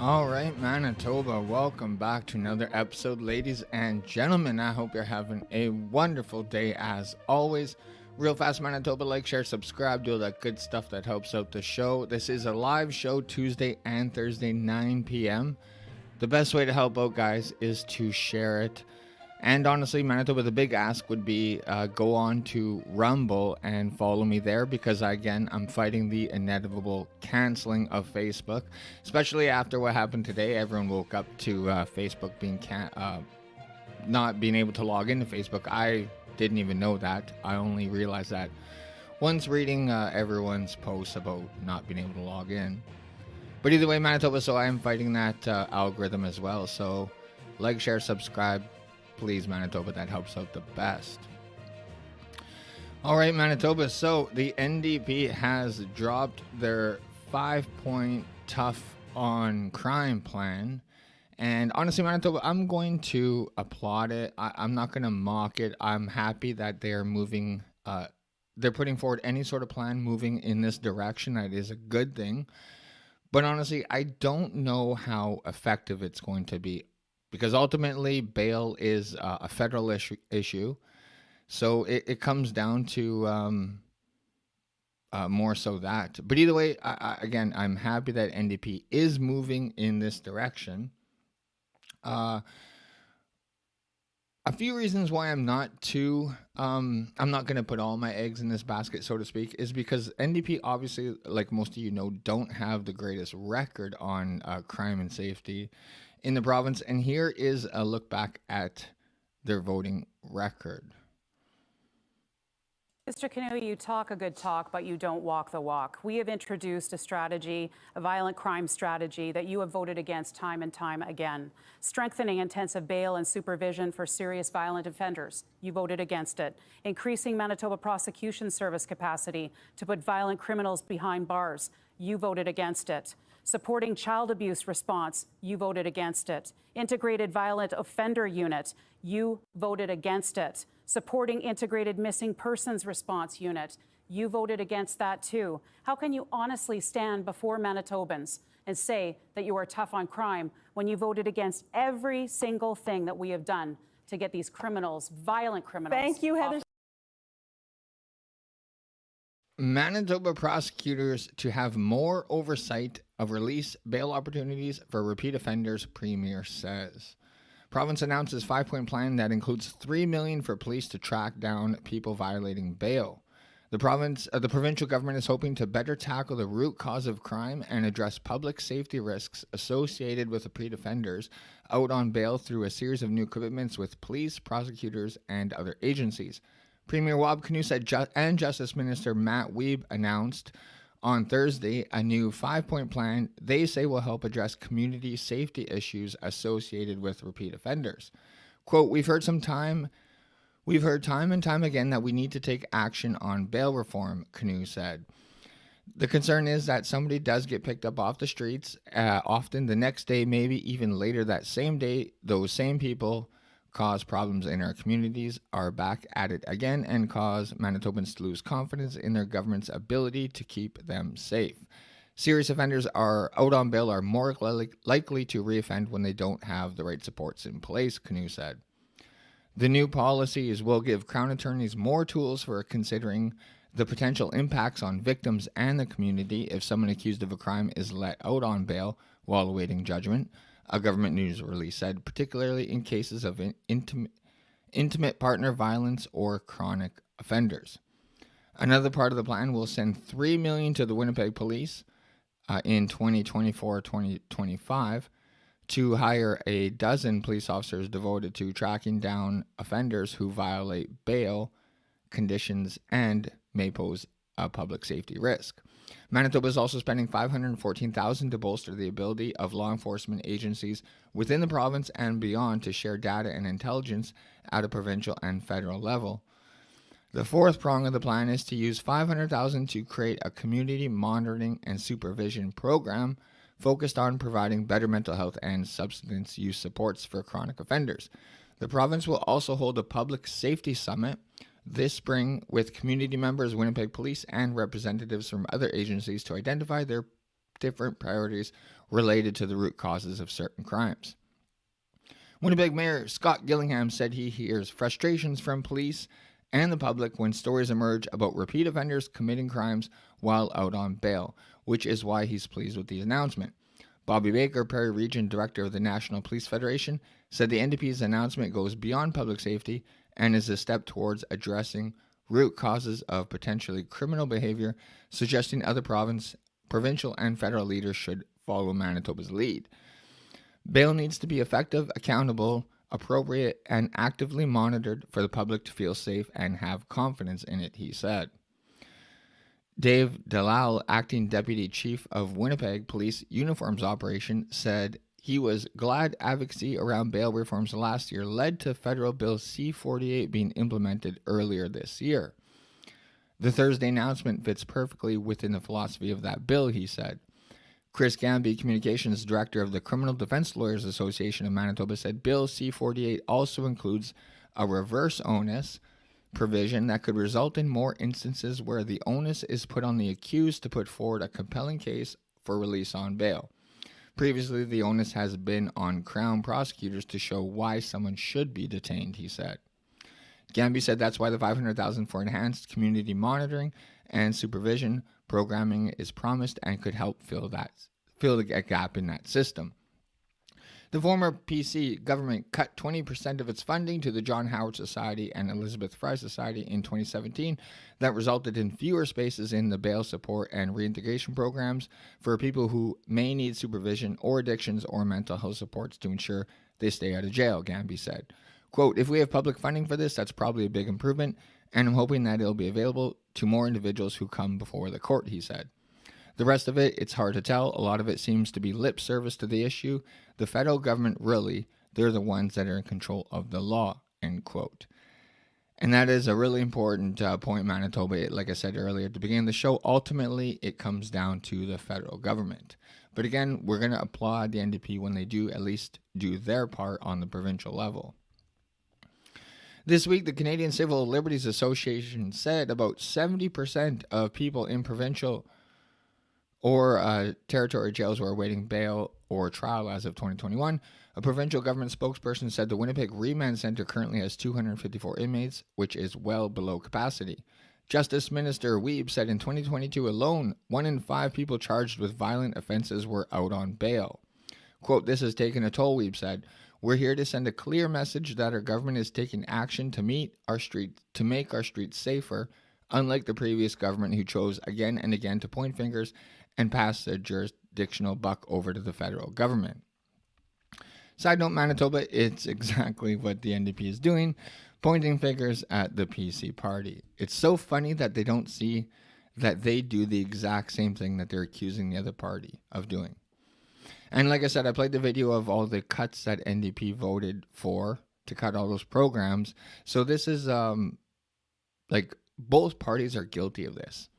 All right, Manitoba, welcome back to another episode, ladies and gentlemen. I hope you're having a wonderful day as always. Real fast, Manitoba, like, share, subscribe, do all that good stuff that helps out the show. This is a live show Tuesday and Thursday, 9 p.m. The best way to help out, guys, is to share it. And honestly, Manitoba, the big ask would be go on to Rumble and follow me there because, again, I'm fighting the inevitable canceling of Facebook, especially after what happened today. Everyone woke up to Facebook being not being able to log into Facebook. I didn't even know that. I only realized that once reading everyone's posts about not being able to log in. But either way, Manitoba, so I am fighting that algorithm as well. So like, share, subscribe. Please, Manitoba, that helps out the best. All right, Manitoba, so the NDP has dropped their 5-point tough on crime plan. And honestly, Manitoba, I'm going to applaud it. I'm not going to mock it. I'm happy that they're moving, they're putting forward any sort of plan moving in this direction. That is a good thing. But honestly, I don't know how effective it's going to be. Because ultimately, bail is a federal issue. So it comes down to more so that. But either way, again, I'm happy that NDP is moving in this direction. A few reasons why I'm not going to put all my eggs in this basket, so to speak, is because NDP, obviously, like most of you know, don't have the greatest record on crime and safety in the province. And here is a look back at their voting record. Mr. Canoe, you talk a good talk, but you don't walk the walk. We have introduced a strategy, a violent crime strategy, that you have voted against time and time again. Strengthening intensive bail and supervision for serious violent offenders. You voted against it. Increasing Manitoba Prosecution Service capacity to put violent criminals behind bars. You voted against it. Supporting child abuse response, you voted against it. Integrated violent offender unit, you voted against it. Supporting integrated missing persons response unit, you voted against that too. How can you honestly stand before Manitobans and say that you are tough on crime when you voted against every single thing that we have done to get these criminals, violent criminals? Thank you, Heather. Manitoba prosecutors to have more oversight of release bail opportunities for repeat offenders, Premier says. Province announces 5-point plan that includes $3 million for police to track down people violating bail. The provincial government is hoping to better tackle the root cause of crime and address public safety risks associated with repeat offenders out on bail through a series of new commitments with police, prosecutors, and other agencies. Premier Wab Knusa and Justice Minister Matt Wiebe announced on Thursday a new 5-point plan they say will help address community safety issues associated with repeat offenders. Quote, we've heard time and time again that we need to take action on bail reform, Kanu said. The concern is that somebody does get picked up off the streets, often the next day, maybe even later that same day, those same people cause problems in our communities, are back at it again, and cause Manitobans to lose confidence in their government's ability to keep them safe. Serious offenders are out on bail are more likely to reoffend when they don't have the right supports in place, Kanu said. The new policies will give Crown attorneys more tools for considering the potential impacts on victims and the community if someone accused of a crime is let out on bail while awaiting judgment. A government news release said, particularly in cases of intimate partner violence or chronic offenders. Another part of the plan will send $3 million to the Winnipeg Police in 2024-2025 to hire a dozen police officers devoted to tracking down offenders who violate bail conditions and may pose a public safety risk. Manitoba is also spending $514,000 to bolster the ability of law enforcement agencies within the province and beyond to share data and intelligence at a provincial and federal level. The fourth prong of the plan is to use $500,000 to create a community monitoring and supervision program focused on providing better mental health and substance use supports for chronic offenders. The province will also hold a public safety summit this spring with community members, Winnipeg Police, and representatives from other agencies to identify their different priorities related to the root causes of certain crimes. Winnipeg Mayor Scott Gillingham said he hears frustrations from police and the public when stories emerge about repeat offenders committing crimes while out on bail, which is why he's pleased with the announcement. Bobby Baker, Prairie Region Director of the National Police Federation, said the NDP's announcement goes beyond public safety and is a step towards addressing root causes of potentially criminal behavior, suggesting other provincial and federal leaders should follow Manitoba's lead. Bail needs to be effective, accountable, appropriate, and actively monitored for the public to feel safe and have confidence in it, he said. Dave Dalal, acting deputy chief of Winnipeg Police Uniforms Operation, said he was glad advocacy around bail reforms last year led to Federal Bill C-48 being implemented earlier this year. The Thursday announcement fits perfectly within the philosophy of that bill, he said. Chris Gamby, Communications Director of the Criminal Defense Lawyers Association of Manitoba, said Bill C-48 also includes a reverse onus provision that could result in more instances where the onus is put on the accused to put forward a compelling case for release on bail. Previously, the onus has been on Crown prosecutors to show why someone should be detained, he said. Gamby said that's why the $500,000 for enhanced community monitoring and supervision programming is promised and could help fill the gap in that system. The former PC government cut 20% of its funding to the John Howard Society and Elizabeth Fry Society in 2017. That resulted in fewer spaces in the bail support and reintegration programs for people who may need supervision or addictions or mental health supports to ensure they stay out of jail, Gamby said. Quote, if we have public funding for this, that's probably a big improvement, and I'm hoping that it'll be available to more individuals who come before the court, he said. The rest of it, it's hard to tell. A lot of it seems to be lip service to the issue. The federal government, really, they're the ones that are in control of the law, end quote. And that is a really important point, Manitoba. Like I said earlier at the beginning of the show, ultimately, it comes down to the federal government. But again, we're going to applaud the NDP when they do at least do their part on the provincial level. This week, the Canadian Civil Liberties Association said about 70% of people in provincial or territory jails were awaiting bail or trial as of 2021. A provincial government spokesperson said the Winnipeg Remand Centre currently has 254 inmates, which is well below capacity. Justice Minister Wiebe said in 2022 alone, 1 in 5 people charged with violent offenses were out on bail. Quote, this has taken a toll, Wiebe said. We're here to send a clear message that our government is taking action to make our streets safer, unlike the previous government who chose again and again to point fingers and pass the jurisdictional buck over to the federal government. Side note, Manitoba, it's exactly what the NDP is doing, pointing fingers at the PC party. It's so funny that they don't see that they do the exact same thing that they're accusing the other party of doing. And like I said, I played the video of all the cuts that NDP voted for to cut all those programs. So this is like both parties are guilty of this.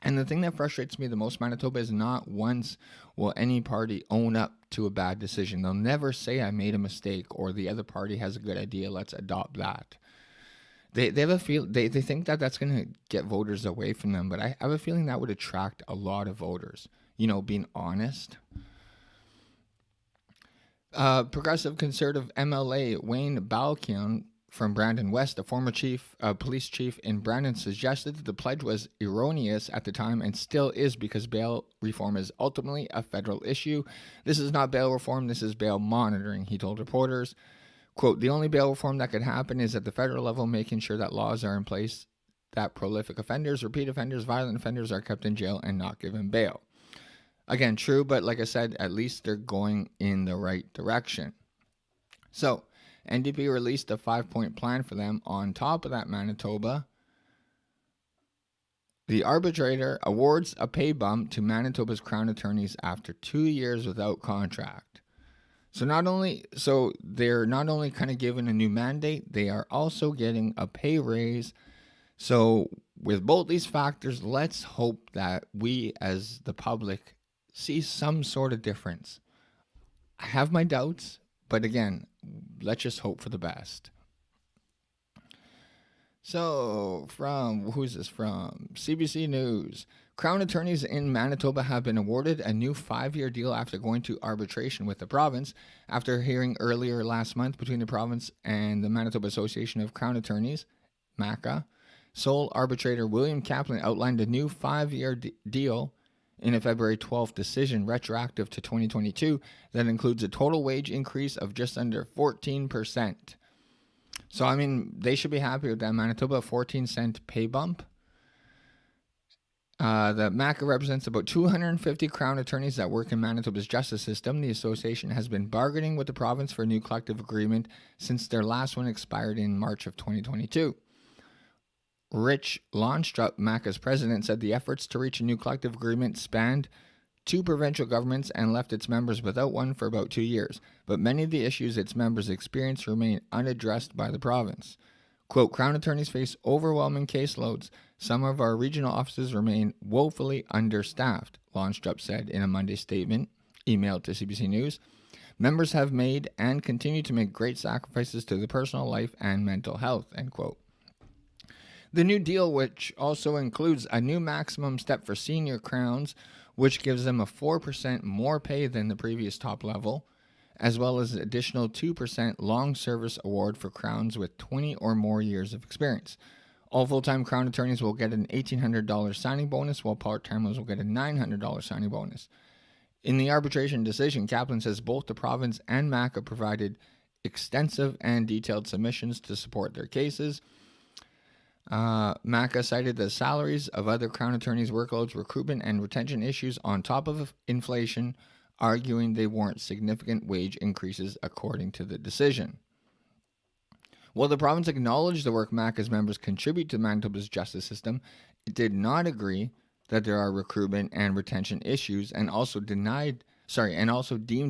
And the thing that frustrates me the most, Manitoba, is not once will any party own up to a bad decision. They'll never say I made a mistake or the other party has a good idea. Let's adopt that. They have a they think that that's going to get voters away from them. But I have a feeling that would attract a lot of voters. You know, being honest. Progressive Conservative MLA Wayne Balkian from Brandon West, a former police chief in Brandon, suggested that the pledge was erroneous at the time and still is because bail reform is ultimately a federal issue. This is not bail reform, this is bail monitoring, he told reporters. Quote, the only bail reform that could happen is at the federal level, making sure that laws are in place that prolific offenders, repeat offenders, violent offenders are kept in jail and not given bail. Again, true, but like I said, at least they're going in the right direction. So, NDP released a 5-point plan for them. On top of that, Manitoba, the arbitrator awards a pay bump to Manitoba's Crown attorneys after 2 years without contract. So they're not only kind of given a new mandate, they are also getting a pay raise. So with both these factors, let's hope that we as the public see some sort of difference. I have my doubts, but again, let's just hope for the best. So, who's this from? CBC News. Crown attorneys in Manitoba have been awarded a new 5-year deal after going to arbitration with the province. After a hearing earlier last month between the province and the Manitoba Association of Crown Attorneys, MACA, sole arbitrator William Kaplan outlined a new 5-year deal in a February 12th decision retroactive to 2022 that includes a total wage increase of just under 14%. So, I mean, they should be happy with that. Manitoba, 14-cent pay bump. The MACA represents about 250 Crown attorneys that work in Manitoba's justice system. The association has been bargaining with the province for a new collective agreement since their last one expired in March of 2022. Rich Launstrup, MACA's president, said the efforts to reach a new collective agreement spanned 2 provincial governments and left its members without one for about 2 years, but many of the issues its members experience remain unaddressed by the province. Quote, Crown attorneys face overwhelming caseloads. Some of our regional offices remain woefully understaffed, Launstrup said in a Monday statement emailed to CBC News. Members have made and continue to make great sacrifices to their personal life and mental health, end quote. The new deal, which also includes a new maximum step for senior crowns, which gives them a 4% more pay than the previous top level, as well as an additional 2% long service award for crowns with 20 or more years of experience. All full-time Crown attorneys will get an $1,800 signing bonus, while part-timers will get a $900 signing bonus. In the arbitration decision, Kaplan says both the province and MACA provided extensive and detailed submissions to support their cases. MACA cited the salaries of other Crown attorneys' workloads, recruitment, and retention issues on top of inflation, arguing they warrant significant wage increases according to the decision. While the province acknowledged the work MACA's members contribute to Manitoba's justice system, it did not agree that there are recruitment and retention issues, and also deemed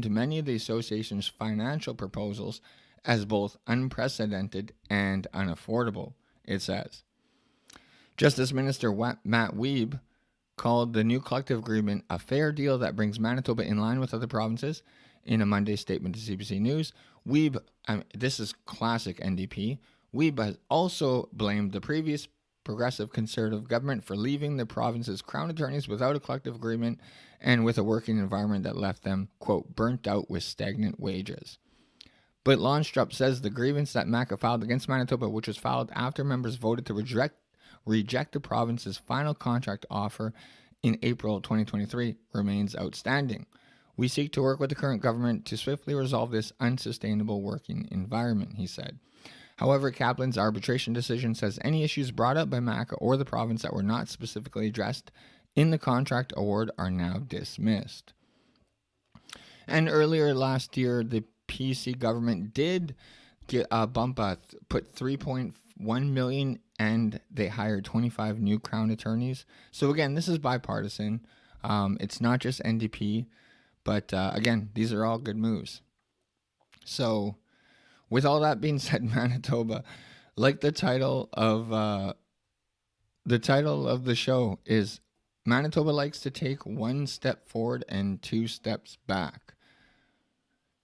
many of the association's financial proposals as both unprecedented and unaffordable, it says. Justice Minister Matt Wiebe called the new collective agreement a fair deal that brings Manitoba in line with other provinces. In a Monday statement to CBC News, Wiebe, this is classic NDP, Wiebe has also blamed the previous progressive conservative government for leaving the province's Crown attorneys without a collective agreement and with a working environment that left them, quote, burnt out with stagnant wages. But Launstrup says the grievance that MACA filed against Manitoba, which was filed after members voted to reject the province's final contract offer in April 2023, remains outstanding. We seek to work with the current government to swiftly resolve this unsustainable working environment, he said. However, Kaplan's arbitration decision says any issues brought up by MACA or the province that were not specifically addressed in the contract award are now dismissed. And earlier last year, the PC government did get a bump, put $3.1 million, and they hired 25 new Crown attorneys. So again, this is bipartisan. It's not just NDP, but again, these are all good moves. So with all that being said, Manitoba, like the title of the show is Manitoba likes to take 1 step forward and 2 steps back.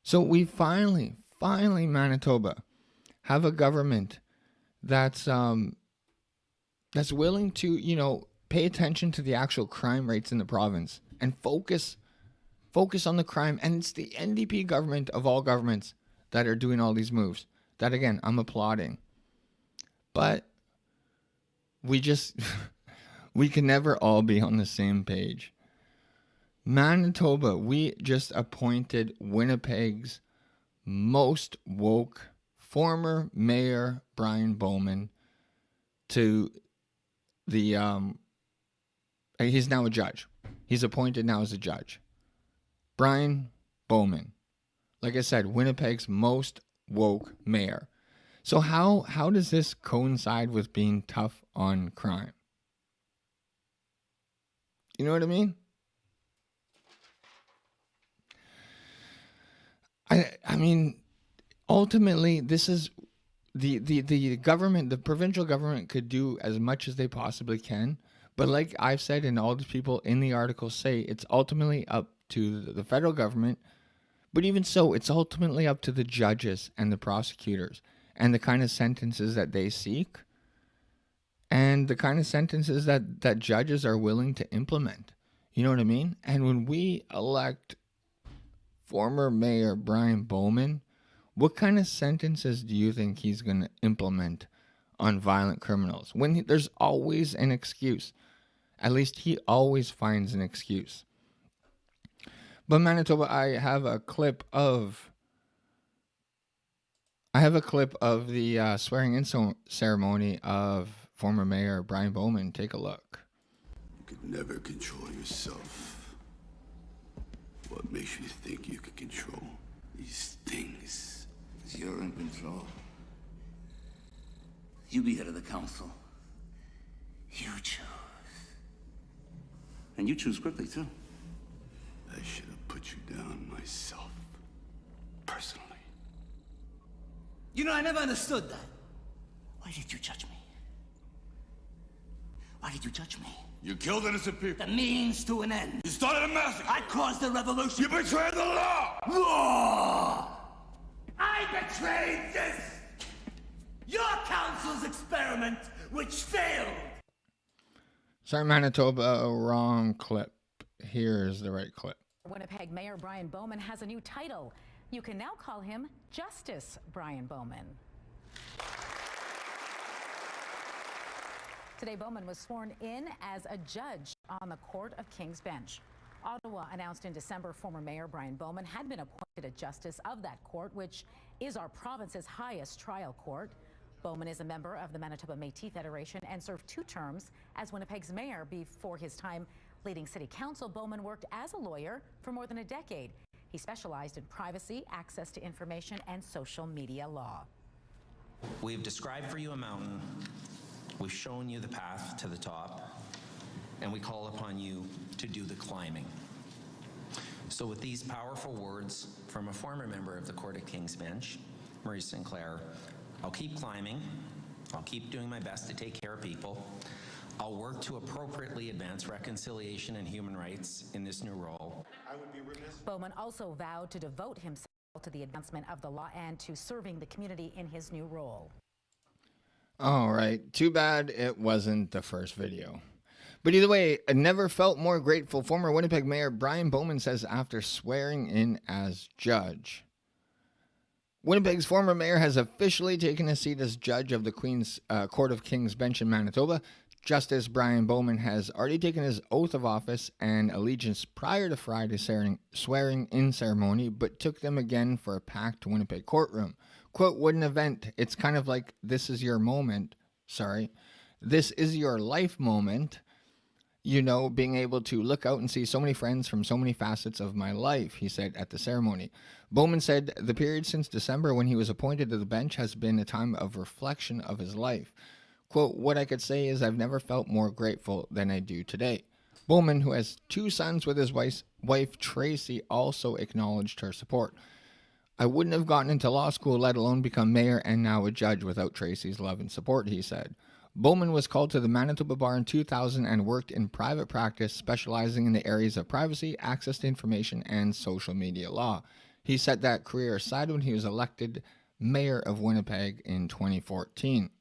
So we finally, Manitoba, have a government that's willing to, pay attention to the actual crime rates in the province and focus on the crime. And it's the NDP government of all governments that are doing all these moves. That, again, I'm applauding. But we can never all be on the same page. Manitoba, we just appointed Winnipeg's most woke former mayor, Brian Bowman, to the, he's now a judge. He's appointed now as a judge. Brian Bowman, like I said, Winnipeg's most woke mayor. So how does this coincide with being tough on crime? You know what I mean? I mean, ultimately, this is the government, the provincial government could do as much as they possibly can. But like I've said, and all the people in the article say, it's ultimately up to the federal government. But even so, it's ultimately up to the judges and the prosecutors and the kind of sentences that they seek. and the kind of sentences that judges are willing to implement. You know what I mean? And when we elect former Mayor Brian Bowman, what kind of sentences do you think he's going to implement on violent criminals? There's always an excuse. At least he always finds an excuse. But Manitoba, I have a clip of the swearing-in ceremony of former Mayor Brian Bowman. Take a look. You could never control yourself. What makes you think you can control these things? Because you're in control. You be head of the council. You choose. And you choose quickly, too. I should have put you down myself. Personally. You know, I never understood that. Why did you judge me? Why did you judge me? You killed innocent people. The means to an end. You started a massacre. I caused the revolution. You betrayed the law. Law! I betrayed this! Your council's experiment, which failed! Sorry, Manitoba, wrong clip. Here's the right clip. Winnipeg Mayor Brian Bowman has a new title. You can now call him Justice Brian Bowman. Today, Bowman was sworn in as a judge on the Court of King's Bench. Ottawa announced in December former Mayor Brian Bowman had been appointed a justice of that court, which is our province's highest trial court. Bowman is a member of the Manitoba Métis Federation and served 2 terms as Winnipeg's mayor. Before his time leading city council, Bowman worked as a lawyer for more than a decade. He specialized in privacy, access to information, and social media law. We've described for you a mountain, we've shown you the path to the top, and we call upon you to do the climbing. So with these powerful words from a former member of the Court of King's Bench, Marie Sinclair, I'll keep climbing, I'll keep doing my best to take care of people, I'll work to appropriately advance reconciliation and human rights in this new role. Bowman also vowed to devote himself to the advancement of the law and to serving the community in his new role. All right. Too bad it wasn't the first video. But either way, I never felt more grateful. Former Winnipeg Mayor Brian Bowman says after swearing in as judge. Winnipeg's former mayor has officially taken a seat as judge of the Queen's Court of King's Bench in Manitoba. Justice Brian Bowman has already taken his oath of office and allegiance prior to Friday's swearing-in ceremony, but took them again for a packed Winnipeg courtroom. Quote, what an event. It's kind of like this is your moment. This is your life moment. You know, being able to look out and see so many friends from so many facets of my life, he said at the ceremony. Bowman said the period since December when he was appointed to the bench has been a time of reflection of his life. Quote, what I could say is I've never felt more grateful than I do today. Bowman, who has 2 sons with his wife Tracy, also acknowledged her support. I wouldn't have gotten into law school, let alone become mayor and now a judge without Tracy's love and support, he said. Bowman was called to the Manitoba Bar in 2000 and worked in private practice, specializing in the areas of privacy, access to information, and social media law. He set that career aside when he was elected mayor of Winnipeg in 2014.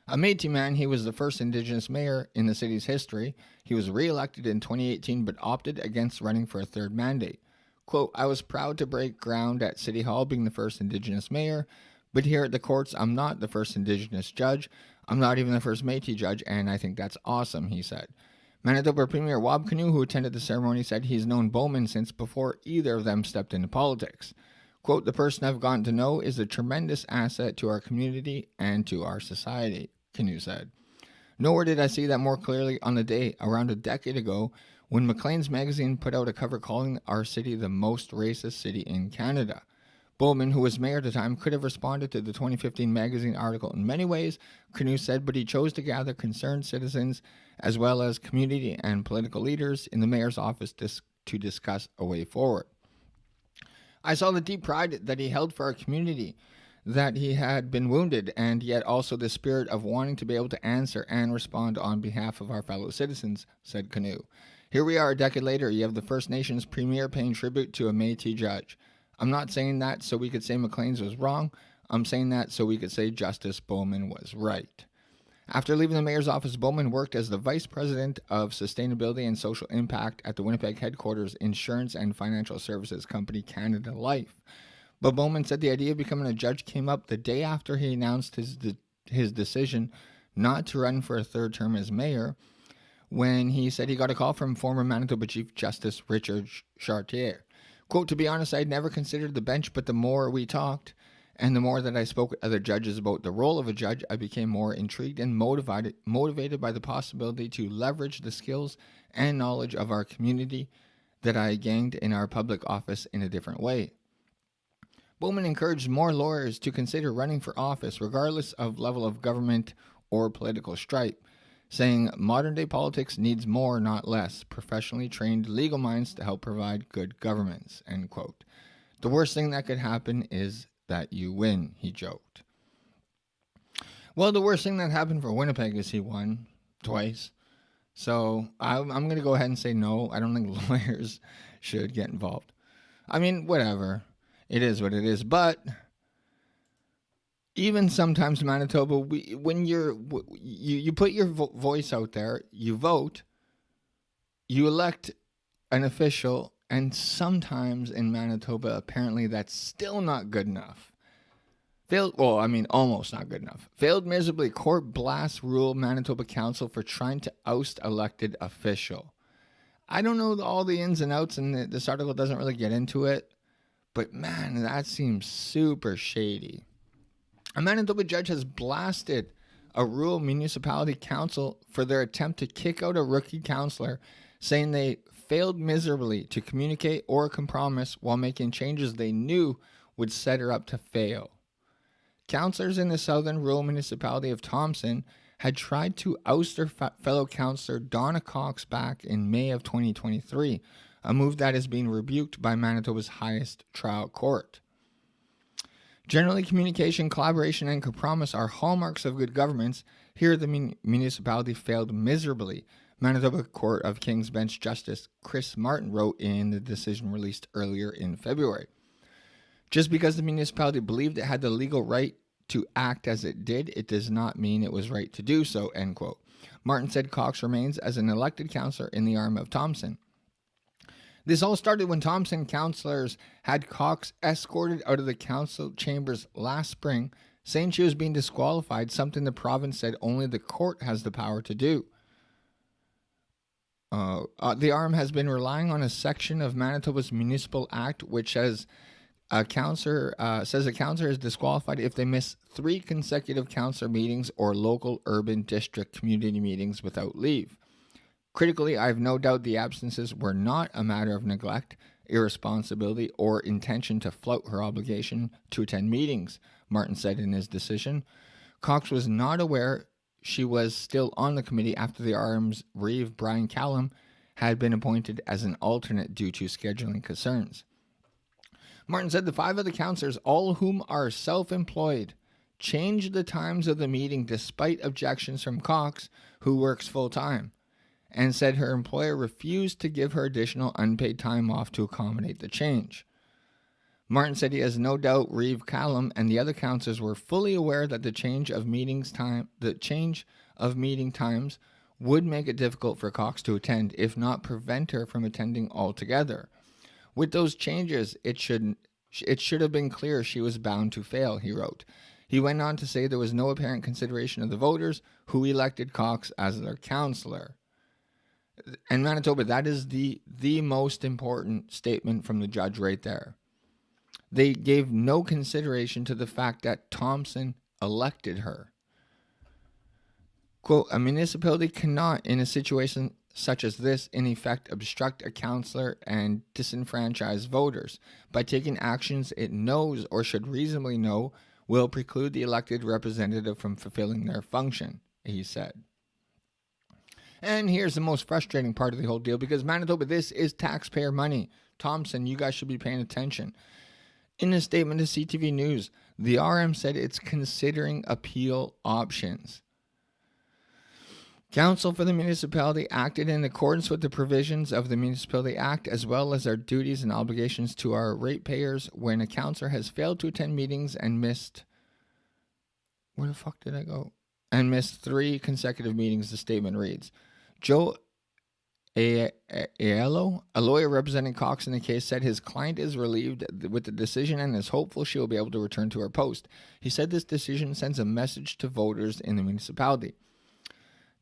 A Métis man, he was the first Indigenous mayor in the city's history. He was re-elected in 2018 but opted against running for a 3rd mandate. Quote, I was proud to break ground at City Hall being the first Indigenous mayor, but here at the courts, I'm not the first Indigenous judge. I'm not even the first Métis judge, and I think that's awesome, he said. Manitoba Premier Wab Kinew, who attended the ceremony, said he's known Bowman since before either of them stepped into politics. Quote, the person I've gotten to know is a tremendous asset to our community and to our society, Kinew said. Nowhere did I see that more clearly on the day around a decade ago when Maclean's magazine put out a cover calling our city the most racist city in Canada. Bowman, who was mayor at the time, could have responded to the 2015 magazine article in many ways, Kinew said, but he chose to gather concerned citizens as well as community and political leaders in the mayor's office to discuss a way forward. I saw the deep pride that he held for our community, that he had been wounded, and yet also the spirit of wanting to be able to answer and respond on behalf of our fellow citizens, said Kinew. Here we are a decade later, you have the First Nations premier paying tribute to a Métis judge. I'm not saying that so we could say Maclean's was wrong. I'm saying that so we could say Justice Bowman was right. After leaving the mayor's office, Bowman worked as the vice president of sustainability and social impact at the Winnipeg headquarters insurance and financial services company Canada Life. But Bowman said the idea of becoming a judge came up the day after he announced his decision not to run for a third term as mayor, when he said he got a call from former Manitoba Chief Justice Richard Chartier. Quote, "To be honest, I had never considered the bench, but the more we talked and the more that I spoke with other judges about the role of a judge, I became more intrigued and motivated by the possibility to leverage the skills and knowledge of our community that I gained in our public office in a different way." Bowman encouraged more lawyers to consider running for office regardless of level of government or political stripe, saying modern-day politics needs more, not less, professionally trained legal minds to help provide good governments, end quote. The worst thing that could happen is that you win, he joked. Well, the worst thing that happened for Winnipeg is he won twice. So I'm going to go ahead and say no. I don't think lawyers should get involved. I mean, whatever. It is what it is. But even sometimes, Manitoba, when you put your voice out there, you vote, you elect an official, and sometimes in Manitoba, apparently that's still not good enough. Almost not good enough. Failed miserably. Court blasts rule Manitoba Council for trying to oust elected official. I don't know all the ins and outs, and this article doesn't really get into it. But man, that seems super shady. A Manitoba judge has blasted a rural municipality council for their attempt to kick out a rookie councillor, saying they failed miserably to communicate or compromise while making changes they knew would set her up to fail. Councillors in the southern rural municipality of Thompson had tried to oust their fellow councillor Donna Cox back in May of 2023, a move that is being rebuked by Manitoba's highest trial court. Generally, communication, collaboration, and compromise are hallmarks of good governments. Here, the municipality failed miserably, Manitoba Court of King's Bench Justice Chris Martin wrote in the decision released earlier in February. Just because the municipality believed it had the legal right to act as it did, it does not mean it was right to do so, end quote. Martin said Cox remains as an elected councillor in the arm of Thompson. This all started when Thompson councillors had Cox escorted out of the council chambers last spring, saying she was being disqualified, something the province said only the court has the power to do. The arm has been relying on a section of Manitoba's Municipal Act, which says a councillor is disqualified if they miss 3 consecutive councillor meetings or local urban district community meetings without leave. Critically, I have no doubt the absences were not a matter of neglect, irresponsibility, or intention to flout her obligation to attend meetings, Martin said in his decision. Cox was not aware she was still on the committee after the RM's Reeve Brian Callum had been appointed as an alternate due to scheduling concerns. Martin said the 5 other councillors, all of whom are self-employed, changed the times of the meeting despite objections from Cox, who works full-time, and said her employer refused to give her additional unpaid time off to accommodate the change. Martin said he has no doubt Reeve Callum and the other councillors were fully aware that the change of meeting times would make it difficult for Cox to attend, if not prevent her from attending altogether. With those changes, it should have been clear she was bound to fail, he wrote. He went on to say there was no apparent consideration of the voters who elected Cox as their councillor. And Manitoba, that is the most important statement from the judge right there. They gave no consideration to the fact that Thompson elected her. Quote, a municipality cannot, in a situation such as this, in effect obstruct a councillor and disenfranchise voters by taking actions it knows or should reasonably know will preclude the elected representative from fulfilling their function, he said. And here's the most frustrating part of the whole deal, because Manitoba, this is taxpayer money. Thompson, you guys should be paying attention. In a statement to CTV News, the RM said it's considering appeal options. Council for the municipality acted in accordance with the provisions of the Municipality Act, as well as our duties and obligations to our ratepayers when a councillor has failed to attend meetings and missed... Where the fuck did I go? and missed 3 consecutive meetings, the statement reads. Joe Aiello, a lawyer representing Cox in the case, said his client is relieved with the decision and is hopeful she will be able to return to her post. He said this decision sends a message to voters in the municipality.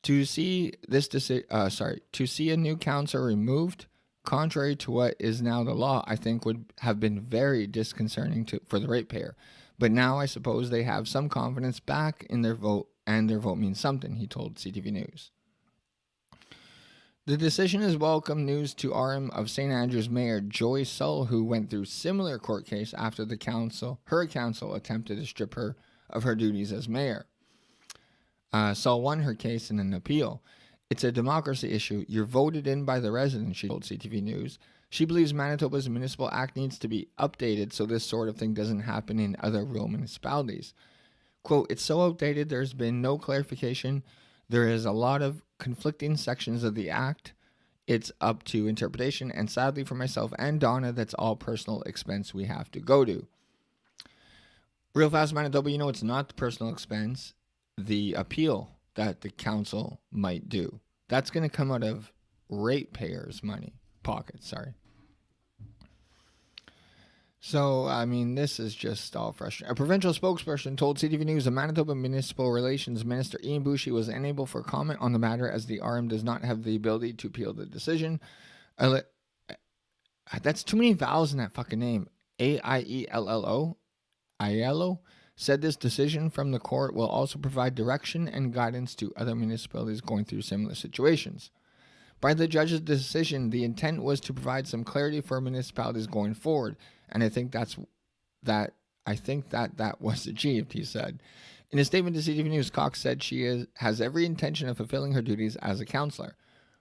To see a new councillor removed, contrary to what is now the law, I think would have been very disconcerting for the ratepayer. But now I suppose they have some confidence back in their vote, and their vote means something, he told CTV News. The decision is welcome news to RM of St. Andrews Mayor Joy Sull, who went through similar court case after her council attempted to strip her of her duties as mayor. Sull won her case in an appeal. It's a democracy issue. You're voted in by the residents, she told CTV News. She believes Manitoba's Municipal Act needs to be updated so this sort of thing doesn't happen in other rural municipalities. Quote, it's so outdated there's been no clarification. There is a lot of conflicting sections of the Act. It's up to interpretation, and sadly for myself and Donna, that's all personal expense we have to go to. Real fast, Manitoba, it's not the personal expense, the appeal that the council might do. That's going to come out of ratepayers' pockets, sorry. So, this is just all frustrating. A provincial spokesperson told CTV News the Manitoba Municipal Relations Minister Ian Boushie was unable for comment on the matter as the RM does not have the ability to appeal the decision. That's too many vowels in that fucking name. Aiello. Aiello said this decision from the court will also provide direction and guidance to other municipalities going through similar situations. By the judge's decision, the intent was to provide some clarity for municipalities going forward, and I think that was achieved, he said. In a statement to CTV News, Cox said she has every intention of fulfilling her duties as a councillor.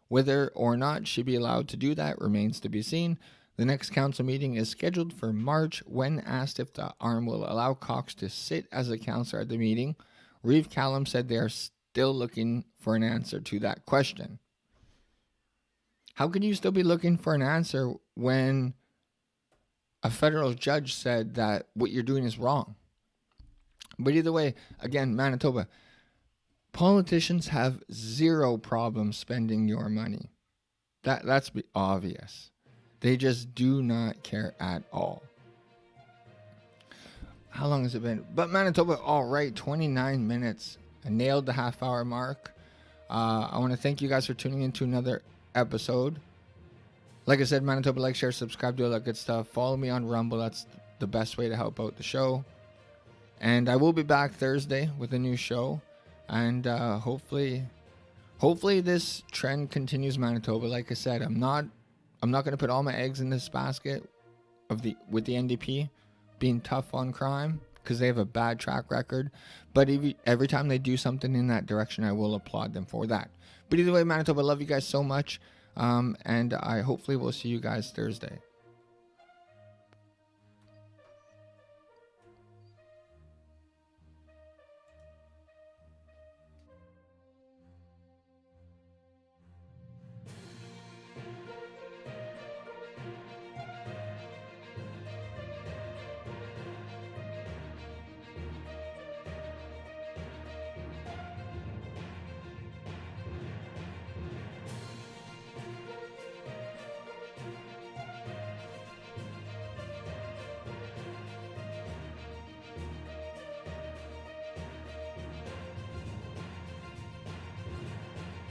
Whether or not she be allowed to do that remains to be seen. The next council meeting is scheduled for March. When asked if the RM will allow Cox to sit as a councillor at the meeting, Reeve Callum said they are still looking for an answer to that question. How can you still be looking for an answer when a federal judge said that what you're doing is wrong? But either way, again, Manitoba, politicians have zero problem spending your money. That's obvious. They just do not care at all. How long has it been? But Manitoba, all right, 29 minutes. I nailed the half-hour mark. I want to thank you guys for tuning in to another episode. Like I said, Manitoba, like, share, subscribe, do all that good stuff. Follow me on Rumble. That's the best way to help out the show. And I will be back Thursday with a new show. And hopefully this trend continues, Manitoba. Like I said, I'm not going to put all my eggs in this basket with the NDP being tough on crime because they have a bad track record. But every time they do something in that direction, I will applaud them for that. But either way, Manitoba, I love you guys so much. And I hopefully will see you guys Thursday.